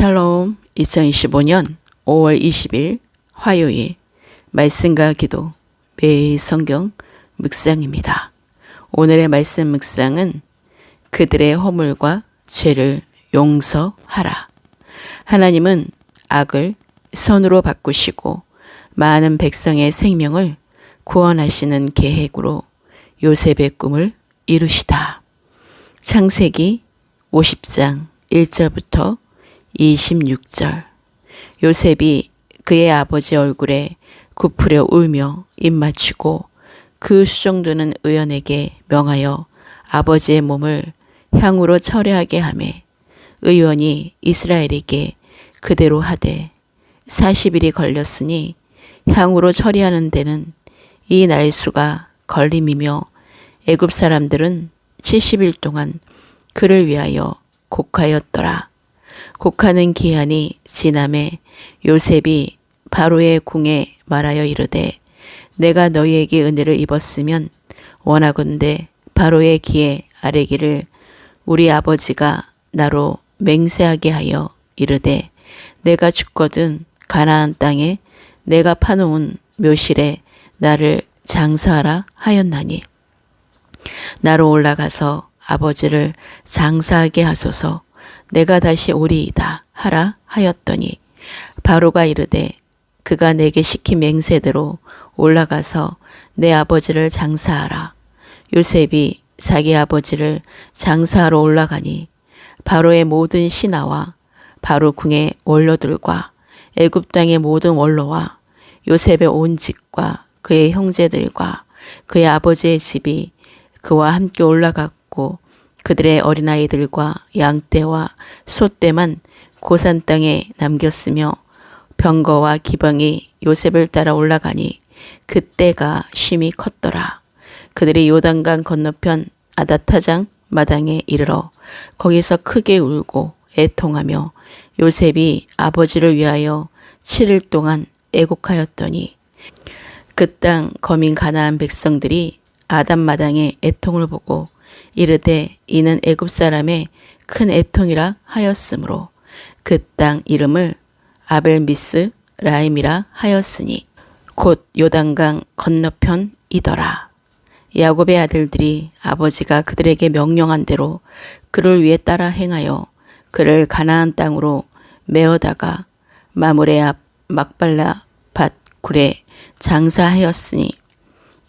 샬롬. 2025년 5월 20일 화요일 말씀과 기도 매일 성경 묵상입니다. 오늘의 말씀 묵상은 그들의 허물과 죄를 용서하라. 하나님은 악을 선으로 바꾸시고 많은 백성의 생명을 구원하시는 계획으로 요셉의 꿈을 이루시다. 창세기 50장 1절부터 26절. 요셉이 그의 아버지 얼굴에 굽으려 울며 입맞추고 그 수종드는 의원에게 명하여 아버지의 몸을 향으로 처리하게 하매 의원이 이스라엘에게 그대로 하되 40일이 걸렸으니 향으로 처리하는 데는 이 날수가 걸림이며 애굽 사람들은 70일 동안 그를 위하여 곡하였더라. 곡하는 기한이 지남에 요셉이 바로의 궁에 말하여 이르되 내가 너희에게 은혜를 입었으면 원하건대 바로의 귀에 아뢰기를 우리 아버지가 나로 맹세하게 하여 이르되 내가 죽거든 가나안 땅에 내가 파놓은 묘실에 나를 장사하라 하였나니 나로 올라가서 아버지를 장사하게 하소서. 내가 다시 오리이다 하라 하였더니 바로가 이르되 그가 내게 시킨 맹세대로 올라가서 내 아버지를 장사하라. 요셉이 자기 아버지를 장사하러 올라가니 바로의 모든 신하와 바로 궁의 원로들과 애굽 땅의 모든 원로와 요셉의 온 집과 그의 형제들과 그의 아버지의 집이 그와 함께 올라갔고 그들의 어린아이들과 양떼와 소떼만 고산 땅에 남겼으며 병거와 기병이 요셉을 따라 올라가니 그때가 심히 컸더라. 그들이 요단강 건너편 아다타장 마당에 이르러 거기서 크게 울고 애통하며 요셉이 아버지를 위하여 7일 동안 애곡하였더니 그 땅 거민 가나안 백성들이 아담 마당에 애통을 보고 이르되 이는 애굽 사람의 큰 애통이라 하였으므로 그 땅 이름을 아벨미스 라임이라 하였으니 곧 요단강 건너편이더라. 야곱의 아들들이 아버지가 그들에게 명령한 대로 그를 위해 따라 행하여 그를 가나안 땅으로 메어다가 마므레 앞 막발라 밭 굴에 장사하였으니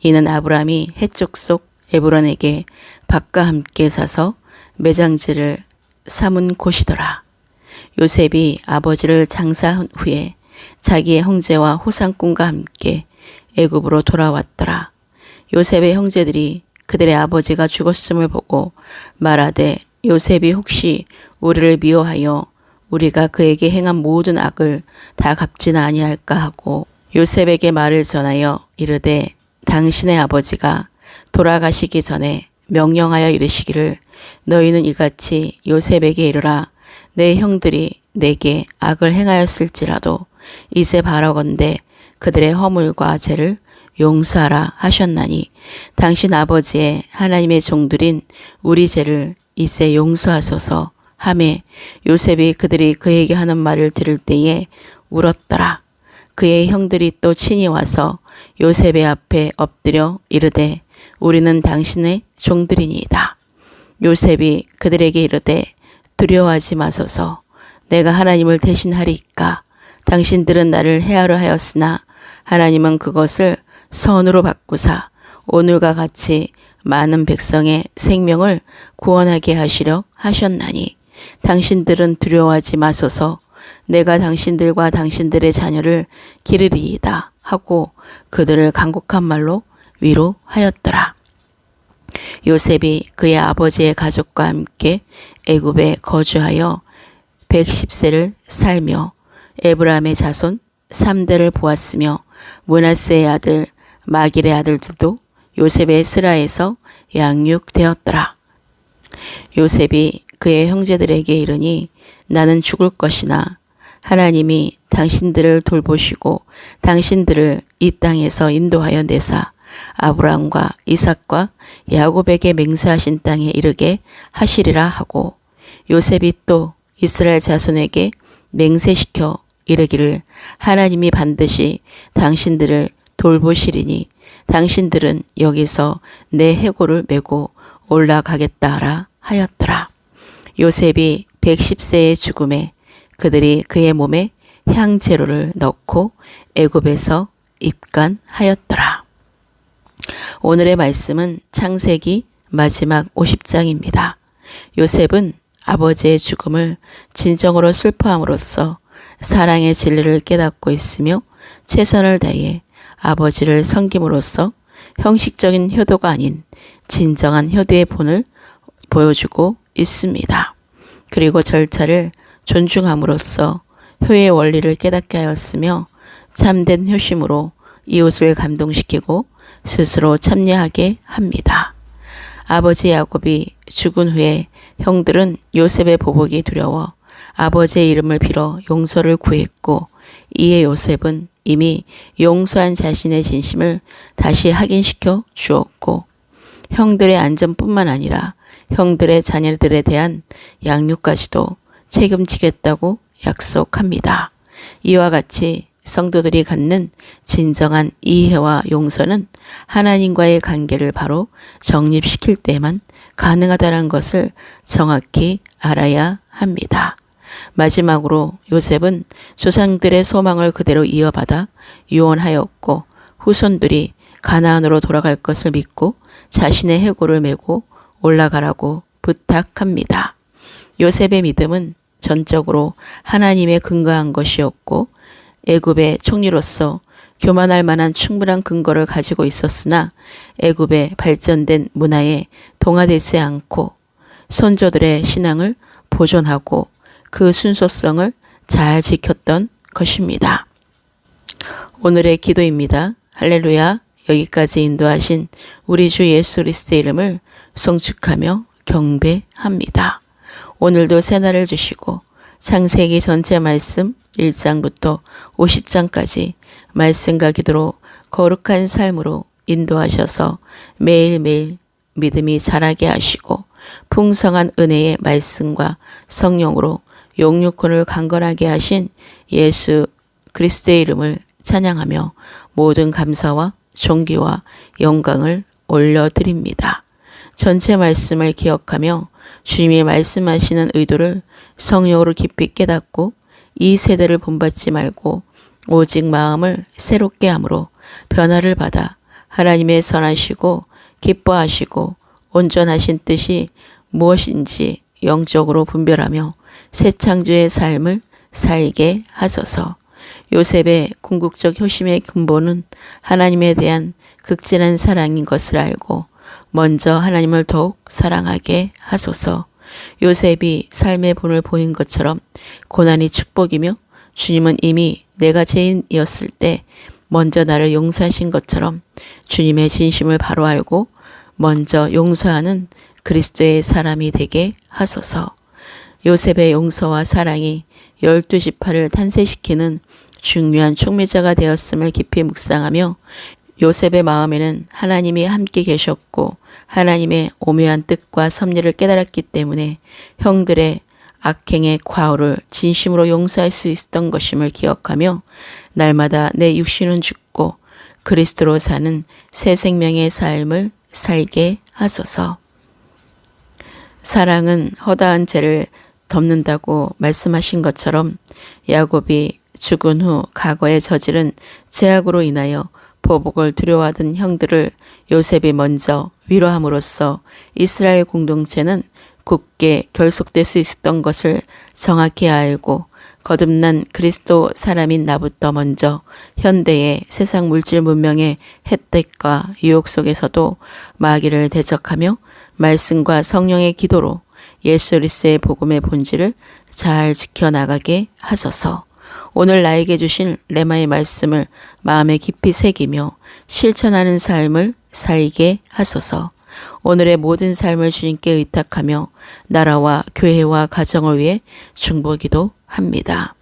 이는 아브라함이 해쪽 속 에브론에게 밭과 함께 사서 매장지를 삼은 곳이더라. 요셉이 아버지를 장사한 후에 자기의 형제와 호상꾼과 함께 애굽으로 돌아왔더라. 요셉의 형제들이 그들의 아버지가 죽었음을 보고 말하되 요셉이 혹시 우리를 미워하여 우리가 그에게 행한 모든 악을 다 갚지는 아니할까 하고 요셉에게 말을 전하여 이르되 당신의 아버지가 돌아가시기 전에 명령하여 이르시기를 너희는 이같이 요셉에게 이르라. 내 형들이 내게 악을 행하였을지라도 이제 바라건대 그들의 허물과 죄를 용서하라 하셨나니 당신 아버지의 하나님의 종들인 우리 죄를 이제 용서하소서 하매 요셉이 그들이 그에게 하는 말을 들을 때에 울었더라. 그의 형들이 또 친히 와서 요셉의 앞에 엎드려 이르되 우리는 당신의 종들이니이다. 요셉이 그들에게 이르되 두려워하지 마소서. 내가 하나님을 대신하리이까. 당신들은 나를 해하려 하였으나 하나님은 그것을 선으로 바꾸사 오늘과 같이 많은 백성의 생명을 구원하게 하시려 하셨나니 당신들은 두려워하지 마소서. 내가 당신들과 당신들의 자녀를 기르리이다 하고 그들을 간곡한 말로 위로하였더라. 요셉이 그의 아버지의 가족과 함께 애굽에 거주하여 110세를 살며 에브라임의 자손 3대를 보았으며 므낫세의 아들 마길의 아들들도 요셉의 스라에서 양육되었더라. 요셉이 그의 형제들에게 이르니 나는 죽을 것이나 하나님이 당신들을 돌보시고 당신들을 이 땅에서 인도하여 내사 아브라함과 이삭과 야곱에게 맹세하신 땅에 이르게 하시리라 하고 요셉이 또 이스라엘 자손에게 맹세시켜 이르기를 하나님이 반드시 당신들을 돌보시리니 당신들은 여기서 내 해골을 메고 올라가겠다 하라 하였더라. 요셉이 110세의 죽음에 그들이 그의 몸에 향재료를 넣고 애굽에서 입간하였더라. 오늘의 말씀은 창세기 마지막 50장입니다. 요셉은 아버지의 죽음을 진정으로 슬퍼함으로써 사랑의 진리를 깨닫고 있으며 최선을 다해 아버지를 섬김으로써 형식적인 효도가 아닌 진정한 효도의 본을 보여주고 있습니다. 그리고 절차를 존중함으로써 효의 원리를 깨닫게 하였으며 참된 효심으로 이웃을 감동시키고 스스로 참여하게 합니다. 아버지 야곱이 죽은 후에 형들은 요셉의 보복이 두려워 아버지의 이름을 빌어 용서를 구했고 이에 요셉은 이미 용서한 자신의 진심을 다시 확인시켜 주었고 형들의 안전뿐만 아니라 형들의 자녀들에 대한 양육까지도 책임지겠다고 약속합니다. 이와 같이 성도들이 갖는 진정한 이해와 용서는 하나님과의 관계를 바로 정립시킬 때만 가능하다는 것을 정확히 알아야 합니다. 마지막으로 요셉은 조상들의 소망을 그대로 이어받아 유언하였고 후손들이 가나안으로 돌아갈 것을 믿고 자신의 해골을 메고 올라가라고 부탁합니다. 요셉의 믿음은 전적으로 하나님에 근거한 것이었고 애굽의 총리로서 교만할 만한 충분한 근거를 가지고 있었으나 애굽의 발전된 문화에 동화되지 않고 선조들의 신앙을 보존하고 그 순수성을 잘 지켰던 것입니다. 오늘의 기도입니다. 할렐루야. 여기까지 인도하신 우리 주 예수 그리스도의 이름을 송축하며 경배합니다. 오늘도 새날을 주시고 창세기 전체 말씀 1장부터 50장까지 말씀과 기도로 거룩한 삶으로 인도하셔서 매일매일 믿음이 자라게 하시고 풍성한 은혜의 말씀과 성령으로 용육혼을 강건하게 하신 예수 그리스도의 이름을 찬양하며 모든 감사와 존귀와 영광을 올려드립니다. 전체 말씀을 기억하며 주님이 말씀하시는 의도를 성령으로 깊이 깨닫고 이 세대를 본받지 말고 오직 마음을 새롭게 함으로 변화를 받아 하나님의 선하시고 기뻐하시고 온전하신 뜻이 무엇인지 영적으로 분별하며 새 창조의 삶을 살게 하소서. 요셉의 궁극적 효심의 근본은 하나님에 대한 극진한 사랑인 것을 알고 먼저 하나님을 더욱 사랑하게 하소서. 요셉이 삶의 본을 보인 것처럼 고난이 축복이며 주님은 이미 내가 죄인이었을 때 먼저 나를 용서하신 것처럼 주님의 진심을 바로 알고 먼저 용서하는 그리스도의 사람이 되게 하소서. 요셉의 용서와 사랑이 12지파를 탄생시키는 중요한 촉매자가 되었음을 깊이 묵상하며 요셉의 마음에는 하나님이 함께 계셨고 하나님의 오묘한 뜻과 섭리를 깨달았기 때문에 형들의 악행의 과오를 진심으로 용서할 수 있었던 것임을 기억하며 날마다 내 육신은 죽고 그리스도로 사는 새 생명의 삶을 살게 하소서. 사랑은 허다한 죄를 덮는다고 말씀하신 것처럼 야곱이 죽은 후 과거에 저지른 죄악으로 인하여 보복을 두려워하던 형들을 요셉이 먼저 위로함으로써 이스라엘 공동체는 굳게 결속될 수 있었던 것을 정확히 알고 거듭난 그리스도 사람인 나부터 먼저 현대의 세상 물질 문명의 혜택과 유혹 속에서도 마귀를 대적하며 말씀과 성령의 기도로 예수 그리스도의 복음의 본질을 잘 지켜나가게 하소서. 오늘 나에게 주신 레마의 말씀을 마음에 깊이 새기며 실천하는 삶을 살게 하소서. 오늘의 모든 삶을 주님께 의탁하며 나라와 교회와 가정을 위해 중보기도 합니다.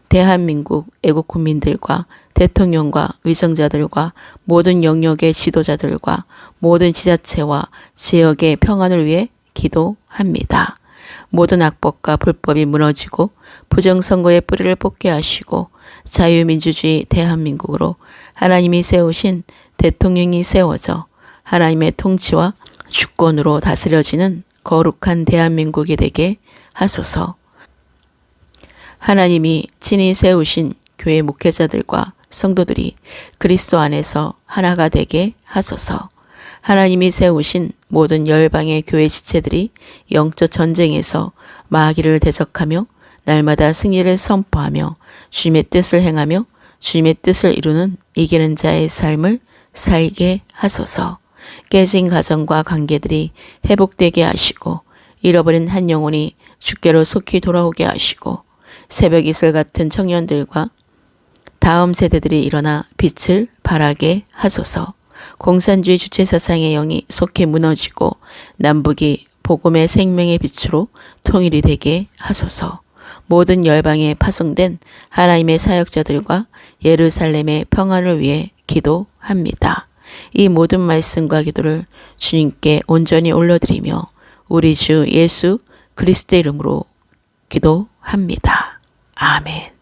대한민국 애국 국민들과 대통령과 위정자들과 모든 영역의 지도자들과 모든 지자체와 지역의 평안을 위해 기도합니다. 모든 악법과 불법이 무너지고 부정선거의 뿌리를 뽑게 하시고 자유민주주의 대한민국으로 하나님이 세우신 대통령이 세워져 하나님의 통치와 주권으로 다스려지는 거룩한 대한민국이 되게 하소서. 하나님이 친히 세우신 교회 목회자들과 성도들이 그리스도 안에서 하나가 되게 하소서. 하나님이 세우신 모든 열방의 교회 지체들이 영적 전쟁에서 마귀를 대적하며 날마다 승리를 선포하며 주님의 뜻을 행하며 주님의 뜻을 이루는 이기는 자의 삶을 살게 하소서. 깨진 가정과 관계들이 회복되게 하시고 잃어버린 한 영혼이 주께로 속히 돌아오게 하시고 새벽 이슬 같은 청년들과 다음 세대들이 일어나 빛을 발하게 하소서. 공산주의 주체사상의 영이 속히 무너지고 남북이 복음의 생명의 빛으로 통일이 되게 하소서. 모든 열방에 파송된 하나님의 사역자들과 예루살렘의 평안을 위해 기도합니다. 이 모든 말씀과 기도를 주님께 온전히 올려드리며 우리 주 예수 그리스도의 이름으로 기도합니다. 아멘.